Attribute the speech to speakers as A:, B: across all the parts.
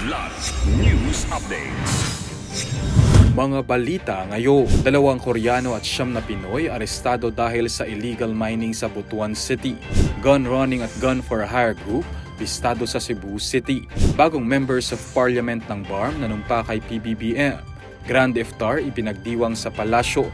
A: Kidlat News Updates.
B: Mga balita ngayon, 2 Koreano at 9 na Pinoy arestado dahil sa illegal mining sa Butuan City. Gun running at gun for hire group, listado sa Cebu City. Bagong members of parliament ng BARM nanumpa kay PBBM. Grand Iftar ipinagdiwang sa palasyo.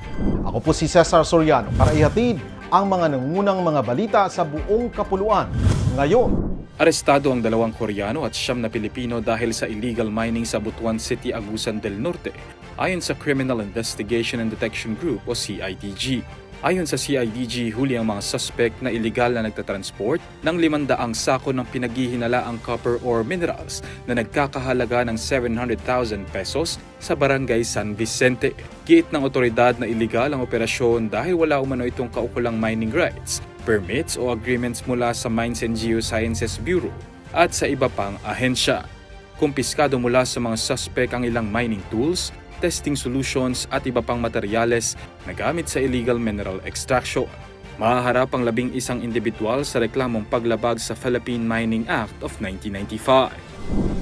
C: Ako po si Cesar Soriano para ihatid ang mga nangunang mga balita sa buong kapuluan. Ngayon,
B: arestado ang 2 Koreano at 9 na Pilipino dahil sa illegal mining sa Butuan City, Agusan del Norte, ayon sa Criminal Investigation and Detection Group o CIDG. Ayon sa CIDG, huli ang mga suspect na iligal na nagtatransport ng 500 sako ng pinaghihinalaang copper ore minerals na nagkakahalaga ng 700,000 pesos sa barangay San Vicente. Giit ng otoridad na iligal ang operasyon dahil wala umano itong kaukulang mining rights, permits o agreements mula sa Mines and Geosciences Bureau at sa iba pang ahensya. Kumpiskado mula sa mga suspect ang ilang mining tools, testing solutions at iba pang materyales na gamit sa illegal mineral extraction. Mahaharap ang 11 individual sa reklamong paglabag sa Philippine Mining Act of 1995.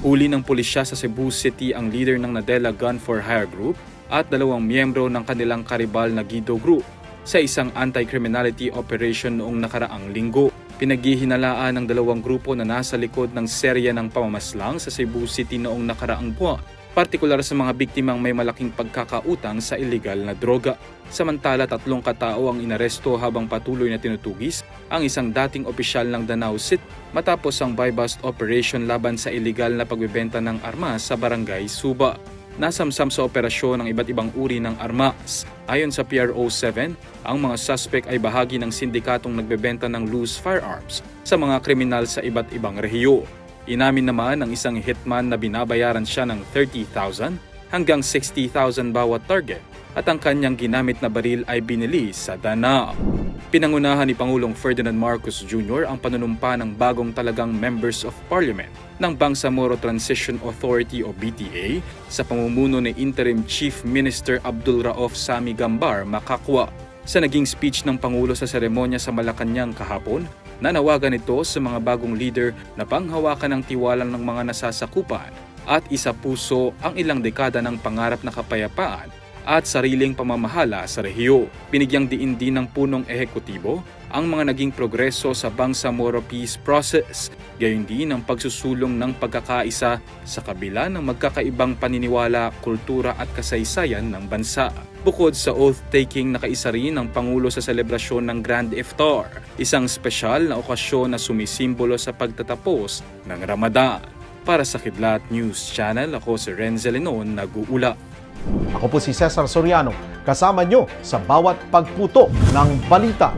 B: Huli ng pulisya sa Cebu City ang leader ng Nadella Gun for Hire Group at 2 miyembro ng kanilang karibal na Guido Group sa isang anti-criminality operation noong nakaraang linggo. Pinaghihinalaan ng 2 grupo na nasa likod ng serya ng pamamaslang sa Cebu City noong nakaraang buwan, partikular sa mga biktimang may malaking pagkakautang sa illegal na droga. Samantala, 3 katao ang inaresto habang patuloy na tinutugis ang isang dating opisyal ng Danao City matapos ang buy-bust operation laban sa illegal na pagbebenta ng armas sa barangay Suba. Nasamsam sa operasyon ng iba't ibang uri ng armas. Ayon sa PRO 7, ang mga suspect ay bahagi ng sindikatong nagbebenta ng loose firearms sa mga kriminal sa iba't ibang rehiyon. Inamin naman ng isang hitman na binabayaran siya ng 30,000 hanggang 60,000 bawat target at ang kanyang ginamit na baril ay binili sa Danao. Pinangunahan ni Pangulong Ferdinand Marcos Jr. ang panunumpa ng bagong talagang Members of Parliament ng Bangsamoro Transition Authority o BTA sa pamumuno ni Interim Chief Minister Abdul Rauf Sami Gambar Makakwa. Sa naging speech ng Pangulo sa seremonya sa Malacanang kahapon, nanawagan ito sa mga bagong leader na panghawakan ng tiwalang ng mga nasasakupan at isa-puso ang ilang dekada ng pangarap na kapayapaan at sariling pamamahala sa rehiyon. Binigyang diin din ng punong ehekutibo ang mga naging progreso sa Bangsamoro Peace Process, gayon din ang pagsusulong ng pagkakaisa sa kabila ng magkakaibang paniniwala, kultura at kasaysayan ng bansa. Bukod sa oath-taking, nakaisa rin ang Pangulo sa selebrasyon ng Grand Iftar, isang espesyal na okasyon na sumisimbolo sa pagtatapos ng Ramadan. Para sa Kidlat News Channel, ako si Renzel Lenon, nag-uula.
C: ako po si Cesar Soriano, kasama nyo sa bawat pagputo ng balita.